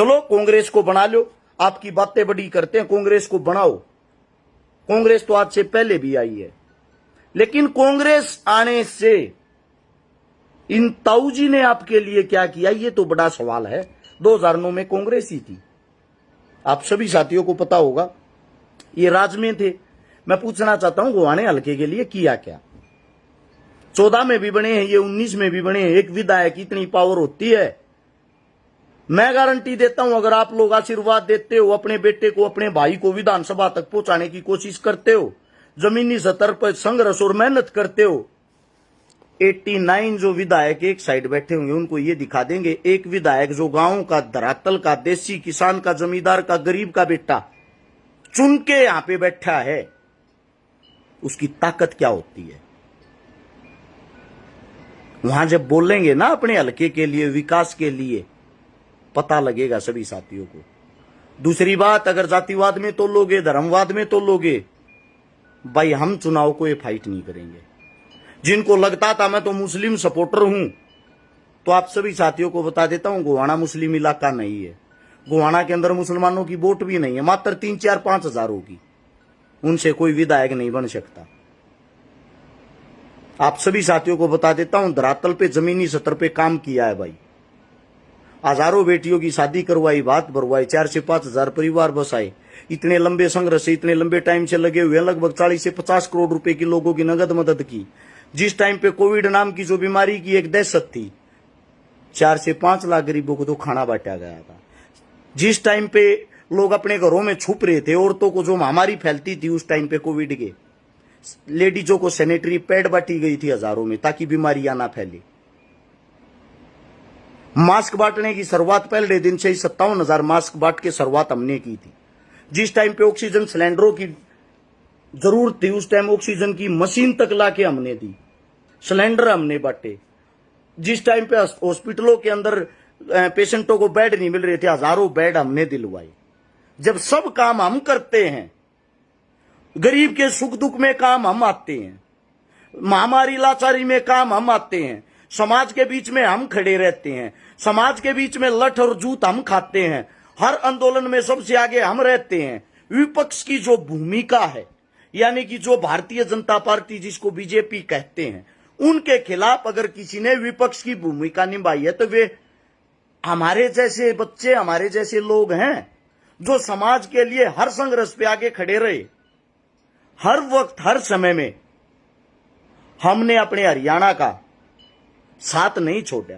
चलो कांग्रेस को बना लो, आपकी बातें बड़ी करते हैं, कांग्रेस को बनाओ। कांग्रेस तो आज से पहले भी आई है, लेकिन कांग्रेस आने से इन ताऊजी ने आपके लिए क्या किया, ये तो बड़ा सवाल है। 2009 में कांग्रेस ही थी, आप सभी साथियों को पता होगा, ये राज में थे। मैं पूछना चाहता हूं गोवाने हल्के के लिए किया क्या? 14 में भी बने हैं, ये 19 में भी बने हैं। एक विधायक की इतनी पावर होती है, मैं गारंटी देता हूं, अगर आप लोग आशीर्वाद देते हो, अपने बेटे को, अपने भाई को विधानसभा तक पहुंचाने की कोशिश करते हो, जमीनी स्तर पर संघर्ष और मेहनत करते हो, 89 जो विधायक एक साइड बैठे होंगे उनको ये दिखा देंगे। एक विधायक जो गांव का, धरातल का, देसी किसान का, जमींदार का, गरीब का बेटा चुन के यहां पे बैठा है, उसकी ताकत क्या होती है। वहां जब बोलेंगे ना अपने हल्के के लिए, विकास के लिए, पता लगेगा सभी साथियों को। दूसरी बात, अगर जातिवाद में तो लोगे, धर्मवाद में तो लोगे, भाई हम चुनाव को ये फाइट नहीं करेंगे। जिनको लगता था मैं तो मुस्लिम सपोर्टर हूं, तो आप सभी साथियों को बता देता हूं, गोवाना मुस्लिम इलाका नहीं है। गोवाना के अंदर मुसलमानों की वोट भी नहीं है, मात्र 3, 4, 5 हजार होगी, उनसे कोई विधायक नहीं बन सकता। आप सभी साथियों को बता देता हूं, धरातल पे, जमीनी स्तर पे काम किया है भाई। हजारों बेटियों की शादी करवाई, बात भरवाई, 4 से 5 हजार परिवार बसाए। इतने लंबे संघर्ष से, इतने लंबे टाइम से लगे हुए, लगभग 40 से 50 करोड़ रुपए की लोगों की नगद मदद की। जिस टाइम पे कोविड नाम की जो बीमारी की एक दहशत थी, 4 से 5 लाख गरीबों को तो खाना बांटा गया था। जिस टाइम पे लोग अपने घरों में छुप रहे थे, औरतों को जो महामारी फैलती थी उस टाइम पे कोविड के, लेडीजों को सैनिटरी पैड बांटी गई थी हजारों में, ताकि बीमारियां ना फैले। मास्क बांटने की शुरुआत पहले दिन से ही 57,000 मास्क बांट के शुरुआत हमने की थी। जिस टाइम पे ऑक्सीजन सिलेंडरों की जरूरत थी, उस टाइम ऑक्सीजन की मशीन तक लाके हमने दी, सिलेंडर हमने बांटे। जिस टाइम पे हॉस्पिटलों के अंदर पेशेंटों को बेड नहीं मिल रहे थे, हजारों बेड हमने दिलवाए। जब सब काम हम करते हैं, गरीब के सुख दुख में काम हम आते हैं, महामारी लाचारी में काम हम आते हैं, समाज के बीच में हम खड़े रहते हैं, समाज के बीच में लठ और जूत हम खाते हैं, हर आंदोलन में सबसे आगे हम रहते हैं। विपक्ष की जो भूमिका है, यानी कि जो भारतीय जनता पार्टी जिसको बीजेपी कहते हैं, उनके खिलाफ अगर किसी ने विपक्ष की भूमिका निभाई है, तो वे हमारे जैसे बच्चे, हमारे जैसे लोग हैं, जो समाज के लिए हर संघर्ष पे आगे खड़े रहे। हर वक्त, हर समय में हमने अपने हरियाणा का साथ नहीं छोड़ा।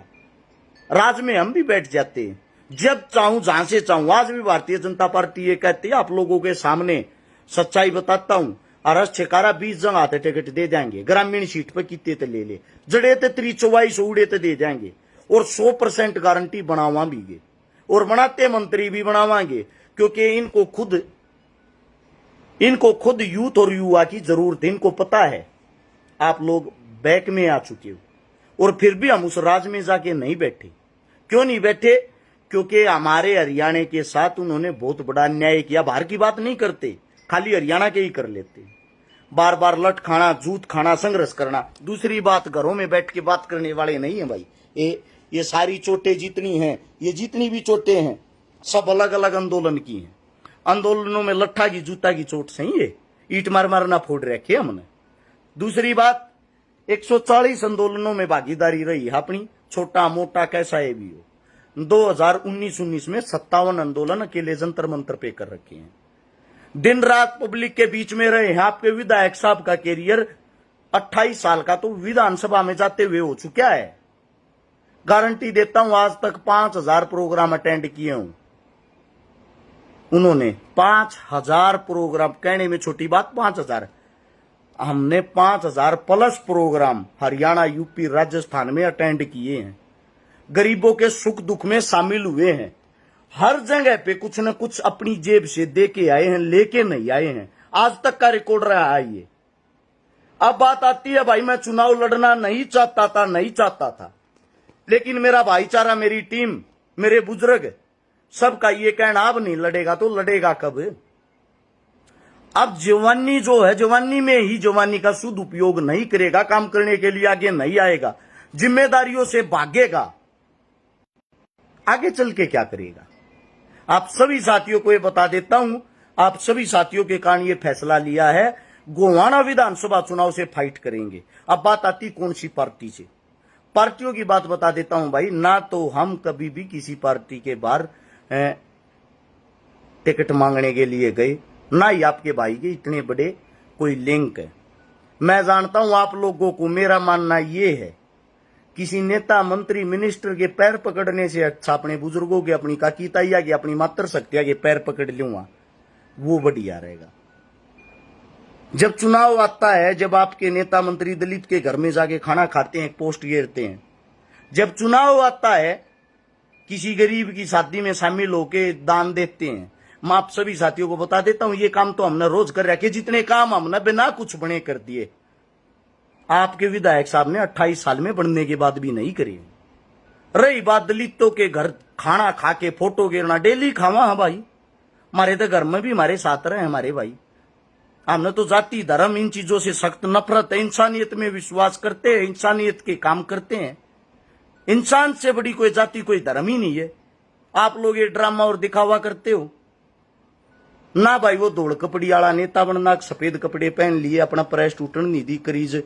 राज में हम भी बैठ जाते हैं, जब चाहूं, जहां से चाहूं। आज भी भारतीय जनता पार्टी ये कहती है, आप लोगों के सामने सच्चाई बताता हूं, अरस छेकारा 20 जगह आते टिकट दे देंगे, ग्रामीण सीट पर कितने तो ले ले, जड़े तो 23-24 उड़े तो दे देंगे, और 100% गारंटी बनावा भी, और बनाते मंत्री भी बनावांगे, क्योंकि इनको खुद यूथ और युवा की जरूरत है। इनको पता है आप लोग बैक में आ चुके हो, और फिर भी हम उस राज में जाके नहीं बैठे। क्यों नहीं बैठे? क्योंकि हमारे हरियाणा के साथ उन्होंने बहुत बड़ा अन्याय किया। बाहर की बात नहीं करते, खाली हरियाणा के ही कर लेते। बार बार लट खाना, जूत खाना, संघर्ष करना। दूसरी बात, घरों में बैठ के बात करने वाले नहीं है भाई। ये सारी चोटें जितनी हैं, ये जितनी भी चोटें हैं, सब अलग अलग आंदोलन की हैं। आंदोलनों में लट्ठा की, जूता की चोट सही है, ईट मार मारना फोड़ रखे हमने। दूसरी बात, 140 आंदोलनों में भागीदारी रही अपनी, छोटा मोटा कैसा है भी हो। 2019 में 57 आंदोलन अकेले जंतर मंतर पे कर रखे हैं। दिन रात पब्लिक के बीच में रहे हैं। आपके विधायक साहब का कैरियर 28 साल का तो विधानसभा में जाते हुए हो चुका है। गारंटी देता हूं, आज तक 5000 प्रोग्राम अटेंड किए हूं उन्होंने। 5000 प्रोग्राम, कहने में छोटी बात 5000, हमने 5000 plus program Haryana, UP, Rajasthan में अटेंड किए हैं। गरीबों के सुख दुख में शामिल हुए हैं। हर जगह पे कुछ न कुछ अपनी जेब से दे के आए हैं, लेके नहीं आए हैं। आज तक का रिकॉर्ड रहा है ये। अब बात आती है, भाई मैं चुनाव लड़ना नहीं चाहता था, लेकिन मेरा भाईचारा, मेरी टीम, मेरे बुजुर्ग, सबका ये कहना, अब नहीं लड़ेगा तो लड़ेगा कब? अब जवानी जो है, जवानी में ही जवानी का शुद्ध उपयोग नहीं करेगा, काम करने के लिए आगे नहीं आएगा, जिम्मेदारियों से भागेगा, आगे चल के क्या करेगा? आप सभी साथियों को ये बता देता हूं, आप सभी साथियों के कारण ये फैसला लिया है, गोवाना विधानसभा चुनाव से फाइट करेंगे। अब बात आती कौन सी पार्टी से। पार्टियों की बात बता देता हूं भाई, ना तो हम कभी भी किसी पार्टी के बाहर टिकट मांगने के लिए गए, ना ही आपके भाई के इतने बड़े कोई लिंक है। मैं जानता हूं आप लोगों को, मेरा मानना ये है किसी नेता मंत्री मिनिस्टर के पैर पकड़ने से अच्छा अपने बुजुर्गों के, अपनी काकीताइया के, अपनी मातृशक्तिया के पैर पकड़ लूंगा, वो बढ़िया रहेगा। जब चुनाव आता है, जब आपके नेता मंत्री दलित के घर में जाके खाना खाते हैं, पोस्ट घेरते हैं, जब चुनाव आता है किसी गरीब की शादी में शामिल होके दान देते हैं, मैं आप सभी साथियों को बता देता हूं ये काम तो हमने रोज कर रखे, जितने काम हमने बिना कुछ बने कर दिए आपके विधायक साहब ने 28 साल में बनने के बाद भी नहीं करे। रही बात दलितों के घर खाना खा के फोटो गिरना, डेली खावा है भाई, हमारे तो घर में भी हमारे साथ रहे हमारे भाई। हमने तो जाति धर्म इन चीजों से सख्त नफरत है, इंसानियत में विश्वास करते हैं, इंसानियत के काम करते हैं। इंसान से बड़ी कोई जाति कोई धर्म ही नहीं है। आप लोग ये ड्रामा और दिखावा करते हो ना भाई। वो धोड़ कपड़ी वाला नेता बनना, सफेद कपड़े पहन लिए, अपना प्रेस टूटन नहीं दी, करीज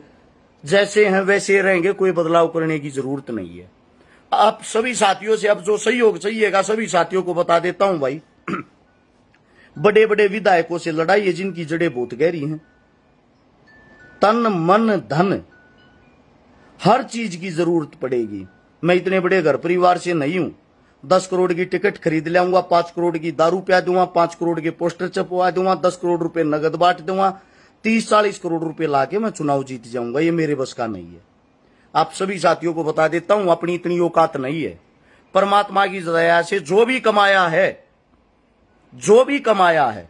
जैसे हैं वैसे रहेंगे, कोई बदलाव करने की जरूरत नहीं है। आप सभी साथियों से अब जो सहयोग चाहिएगा सभी साथियों को बता देता हूं भाई। बड़े बड़े विधायकों से लड़ाई है जिनकी जड़ें बहुत गहरी हैं, तन मन धन हर चीज की जरूरत पड़ेगी। मैं इतने बड़े घर परिवार से नहीं हूं, 10 करोड़ की टिकट खरीद लाऊंगा, 5 करोड़ की दारू पिया दूंगा, 5 करोड़ के पोस्टर छपवा दूंगा, 10 करोड़ रुपए नगद बांट दूंगा, 30-40 करोड़ रुपए लाके मैं चुनाव जीत जाऊंगा, ये मेरे बस का नहीं है। आप सभी साथियों को बता देता हूं अपनी इतनी औकात नहीं है। परमात्मा की दया से जो भी कमाया है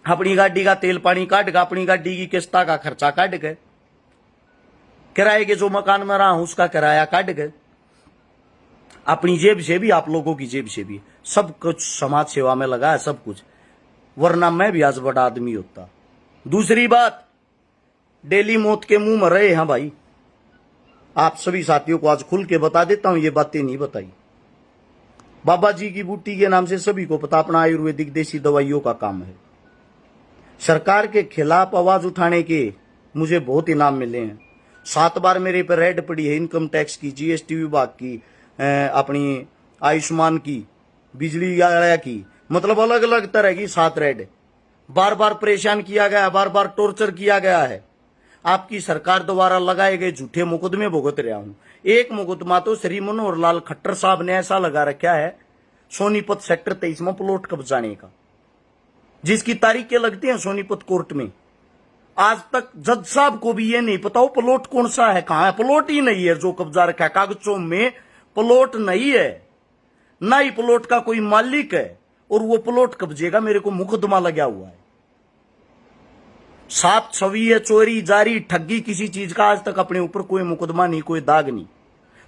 अपनी गाड़ी का तेल पानी काट का, अपनी गाड़ी की किस्ता का खर्चा काट गए, किराए के जो मकान में रहा हूं उसका किराया काट गए, अपनी जेब से भी, आप लोगों की जेब से भी, सब कुछ समाज सेवा में लगा है सब कुछ, वरना मैं भी आज बड़ा आदमी होता। दूसरी बात, डेली मौत के मुंह में रहे हैं भाई। आप सभी साथियों को आज खुल के बता देता हूं, ये बातें नहीं बताई। बाबा जी की बूटी के नाम से सभी को पता, अपना आयुर्वेदिक देसी दवाइयों का काम है। सरकार के खिलाफ आवाज उठाने के मुझे बहुत इनाम मिले हैं। 7 बार मेरे पर रेड पड़ी है, इनकम टैक्स की, जीएसटी विभाग की, अपनी आयुष्मान की, बिजली की, मतलब अलग अलग तरह की 7 रेड। बार बार परेशान किया गया, बार बार टॉर्चर किया गया है। आपकी सरकार द्वारा लगाए गए झूठे मुकदमे भुगत रहा हूं। एक मुकदमा तो श्री मनोहर लाल खट्टर साहब ने ऐसा लगा रखा है सोनीपत सेक्टर 23 में प्लॉट कब्जाने का, जिसकी तारीखें लगती हैं सोनीपत कोर्ट में। आज तक जज साहब को भी ये नहीं पता वो प्लॉट कौन सा है, कहां है। प्लॉट ही नहीं है जो कब्जा रखा है, कागजों में प्लॉट नहीं है, ना ही प्लॉट का कोई मालिक है, और वो प्लॉट कब्जे का मेरे को मुकदमा लगा हुआ है। साफ छवि है, चोरी जारी ठगी किसी चीज का आज तक अपने ऊपर कोई मुकदमा नहीं, कोई दाग नहीं।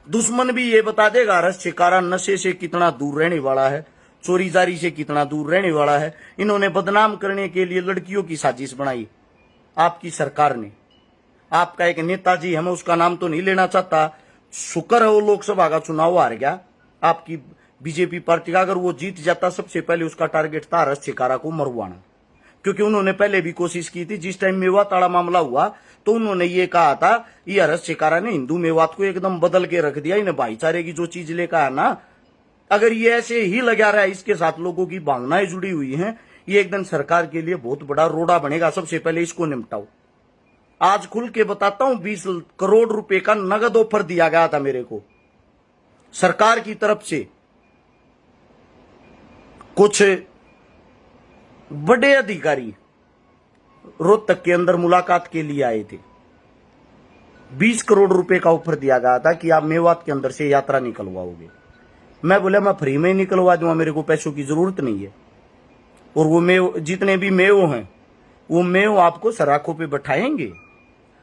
दुश्मन भी ये बता देगा रस शिकारा नशे से कितना दूर रहने वाला है, चोरी जारी से कितना दूर रहने वाला है। इन्होंने बदनाम करने के लिए लड़कियों की साजिश बनाई आपकी सरकार ने। आपका एक नेताजी, हमें उसका नाम तो नहीं लेना चाहता, शुक्र है वो लोकसभा का चुनाव हार गया आपकी बीजेपी पार्टी का। अगर वो जीत जाता, सबसे पहले उसका टारगेट था रस शिकारा को मरवाना, क्योंकि उन्होंने पहले भी कोशिश की थी। जिस टाइम मेवात वाला मामला हुआ तो उन्होंने ये कहा था, ये हरस शिकारा ने हिंदू मेवात को एकदम बदल के रख दिया, इन्हें भाईचारे की जो चीज लेकर आया ना, अगर ये ऐसे ही लगा रहा है, इसके साथ लोगों की भावनाएं जुड़ी हुई हैं, ये एक दिन सरकार के लिए बहुत बड़ा रोड़ा बनेगा। सबसे पहले इसको निपटाओ। आज खुल के बताता हूं, 20 करोड़ रुपए का नगद ऑफर दिया गया था मेरे को सरकार की तरफ से। कुछ बड़े अधिकारी रोहतक के अंदर मुलाकात के लिए आए थे। 20 करोड़ रुपए का ऑफर दिया गया था कि आप मेवात के अंदर से यात्रा निकलवाओगे। मैं बोला मैं फ्री में ही निकलवा दूंगा, मेरे को पैसों की जरूरत नहीं है। और वो मेव, जितने भी मेव हैं, वो मेव आपको सराखों पे बैठाएंगे,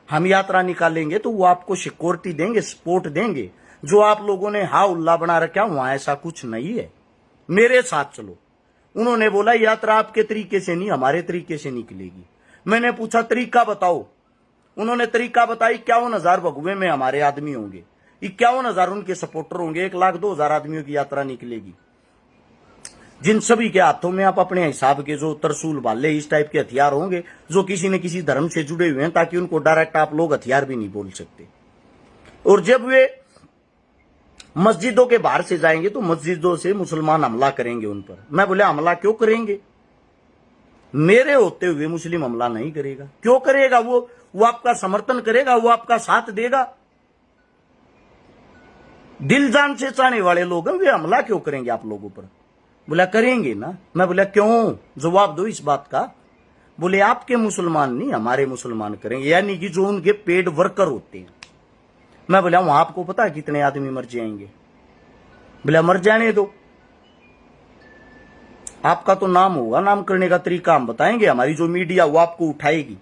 हम यात्रा निकालेंगे तो वो आपको सिक्योरिटी देंगे, सपोर्ट देंगे। जो आप लोगों ने हा उल्ला बना रखा, वहां ऐसा कुछ नहीं है, मेरे साथ चलो। उन्होंने बोला यात्रा आपके तरीके से नहीं, हमारे तरीके से निकलेगी। मैंने पूछा तरीका बताओ, उन्होंने तरीका बताई। 51,000 भगवे में हमारे आदमी होंगे, 51,000 उनके सपोर्टर होंगे, 1,02,000 आदमियों की यात्रा निकलेगी। जिन सभी के हाथों में आप अपने हिसाब के जो तरसूल भाले इस टाइप के हथियार होंगे जो किसी न किसी धर्म से जुड़े हुए हैं, ताकि उनको डायरेक्ट आप लोग हथियार भी नहीं बोल सकते। और जब वे मस्जिदों के बाहर से जाएंगे तो मस्जिदों से मुसलमान हमला करेंगे उन पर। मैं बोले हमला क्यों करेंगे? मेरे होते हुए मुस्लिम हमला नहीं करेगा। क्यों करेगा? वो आपका समर्थन करेगा, वो आपका साथ देगा। दिल जान से चाहने वाले लोग हैं, वे हमला क्यों करेंगे आप लोगों पर? बोला करेंगे ना। मैं बोला क्यों? जवाब दो इस बात का। बोले आपके मुसलमान नहीं, हमारे मुसलमान करेंगे, यानी कि जो उनके पेड वर्कर होते हैं। मैं बोला वहां आपको पता है कितने आदमी मर जाएंगे? बोला मर जाने दो, आपका तो नाम होगा, नाम करने का तरीका हम बताएंगे, हमारी जो मीडिया वो आपको उठाएगी।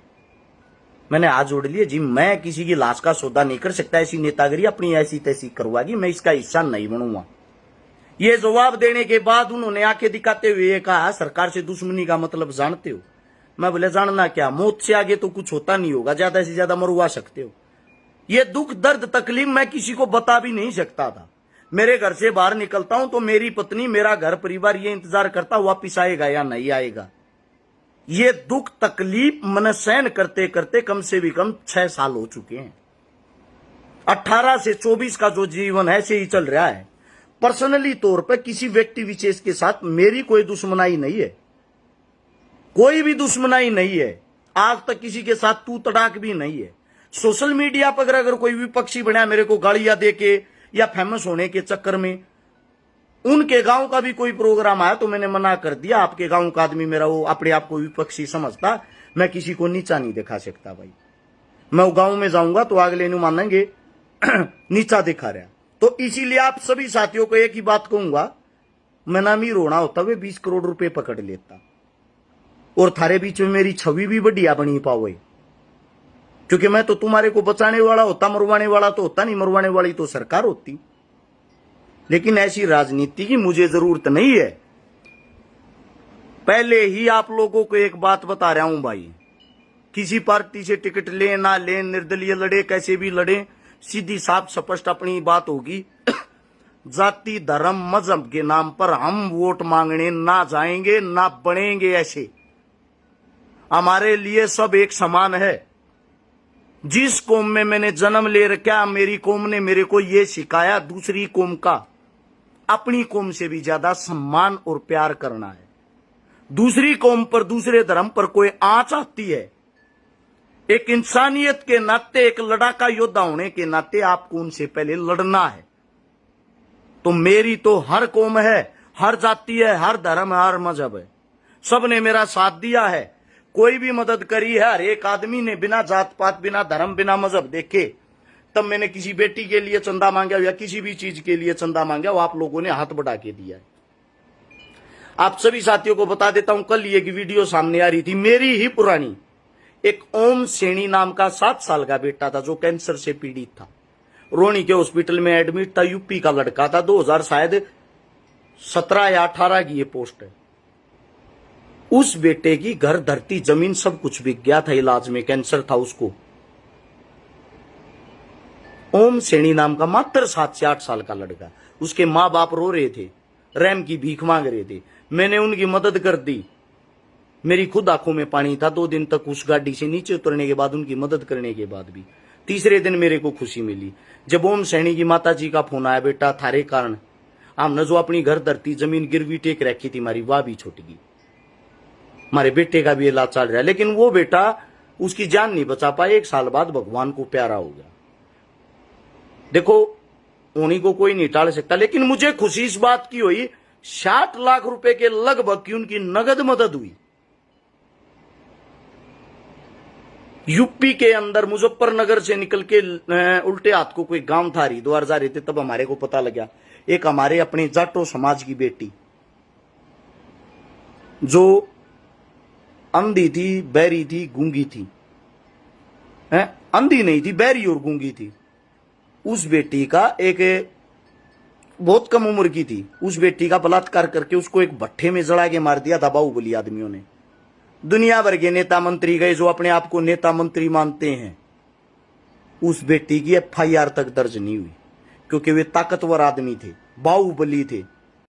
मैंने हाथ जोड़ लिए जी, मैं किसी की लाश का सौदा नहीं कर सकता, ऐसी नेतागिरी अपनी ऐसी तैसी करवागी, मैं इसका हिस्सा नहीं बनूंगा। ये जवाब देने के बाद उन्होंने आंखें दिखाते हुए ये कहा सरकार से दुश्मनी का मतलब जानते हो? मैं बोले जानना क्या, मौत से आगे तो कुछ होता नहीं होगा, ज्यादा से ज्यादा मरवा सकते हो। ये दुख दर्द तकलीफ मैं किसी को बता भी नहीं सकता था। मेरे घर से बाहर निकलता हूं तो मेरी पत्नी, मेरा घर परिवार ये इंतजार करता वापिस आएगा या नहीं आएगा। ये दुख तकलीफ मन सहन करते करते कम से भी कम 6 साल हो चुके हैं। 18 से 24 का जो जीवन है ऐसे ही चल रहा है। पर्सनली तौर पर किसी व्यक्ति विशेष के साथ मेरी कोई दुश्मनाई नहीं है, कोई भी दुश्मनाई नहीं है। आज तक किसी के साथ तू तड़ाक भी नहीं है। सोशल मीडिया पर अगर कोई विपक्षी बना मेरे को गालियां देके या फेमस होने के चक्कर में, उनके गांव का भी कोई प्रोग्राम आया तो मैंने मना कर दिया। आपके गांव का आदमी मेरा वो अपने आप को विपक्षी समझता, मैं किसी को नीचा नहीं दिखा सकता भाई। मैं वो गांव में जाऊंगा तो अगले नहीं मानेंगे नीचा दिखा रहा। तो इसीलिए आप सभी साथियों को एक ही बात कहूंगा, मैं नामी रोना होता वे 20 करोड़ रुपए पकड़ लेता और थारे बीच में मेरी छवि भी बढ़िया बनी पावे, क्योंकि मैं तो तुम्हारे को बचाने वाला होता, मरवाने वाला तो होता नहीं, मरवाने वाली तो सरकार होती। लेकिन ऐसी राजनीति की मुझे जरूरत नहीं है। पहले ही आप लोगों को एक बात बता रहा हूं भाई, किसी पार्टी से टिकट ले ना ले, निर्दलीय लड़े कैसे भी लड़े, सीधी साफ स्पष्ट अपनी बात होगी। जाति धर्म मजहब के नाम पर हम वोट मांगने ना जाएंगे ना बनेंगे ऐसे। हमारे लिए सब एक समान है। जिस कौम में मैंने जन्म ले रखा, मेरी कौम ने मेरे को यह सिखाया, दूसरी कौम का अपनी कौम से भी ज्यादा सम्मान और प्यार करना है। दूसरी कौम पर, दूसरे धर्म पर कोई आंच आती है, एक इंसानियत के नाते, एक लड़ाका योद्धा होने के नाते आपको उनसे पहले लड़ना है। तो मेरी तो हर कौम है, हर जाति है, हर धर्म है, हर मजहब है, सबने मेरा साथ दिया है। कोई भी मदद करी है हर एक आदमी ने, बिना जात पात, बिना धर्म, बिना मजहब देखे। तब मैंने किसी बेटी के लिए चंदा मांगा या किसी भी चीज के लिए चंदा मांगा, वो आप लोगों ने हाथ बढ़ा के दिया है। आप सभी साथियों को बता देता हूं, कल ये वीडियो सामने आ रही थी मेरी ही पुरानी। एक ओम सैनी नाम का 7 साल का बेटा था जो कैंसर से पीड़ित था, रोनी के हॉस्पिटल में एडमिट था। यूपी का लड़का था, 2017 या 18 की ये पोस्ट है। उस बेटे की घर, धरती, जमीन सब कुछ बिक गया था इलाज में, कैंसर था उसको। ओम सैनी नाम का मात्र 7 से 8 साल का लड़का, उसके माँ बाप रो रहे थे, रैम की भीख मांग रहे थे। मैंने उनकी मदद कर दी, मेरी खुद आंखों में पानी था। 2 दिन तक उस गाड़ी से नीचे उतरने के बाद, उनकी मदद करने के बाद भी, तीसरे दिन मेरे को खुशी मिली जब ओम सैनी की माता जी का फोन आया, बेटा थारे कारण हमने जो अपनी घर, धरती, जमीन गिरवी टेक रखी थी हमारी, वह भी छूट गई, हमारे बेटे का भी इलाज चल रहा है। लेकिन वो बेटा उसकी जान नहीं बचा पाया, 1 साल बाद भगवान को प्यारा हो गया। देखो उन्हीं को कोई नहीं टाल सकता। लेकिन मुझे खुशी इस बात की हुई, 60 लाख रुपए के लगभग की उनकी नगद मदद हुई। यूपी के अंदर मुजफ्फरनगर से निकल के उल्टे हाथ को कोई गांव था, हरिद्वार जा रहे थे, तब हमारे को पता लगा एक हमारे अपने जाटो समाज की बेटी जो अंधी थी, बहरी थी, गूंगी थी, अंधी नहीं थी, बहरी और गूंगी थी। उस बेटी का एक बहुत कम उम्र की थी, उस बेटी का बलात्कार करके उसको एक भट्ठे में जला के मार दिया था बाहुबली आदमियों ने। दुनिया भर के नेता मंत्री गए जो अपने आप को नेता मंत्री मानते हैं, उस बेटी की FIR तक दर्ज नहीं हुई, क्योंकि वे ताकतवर आदमी थे, बाहुबली थे।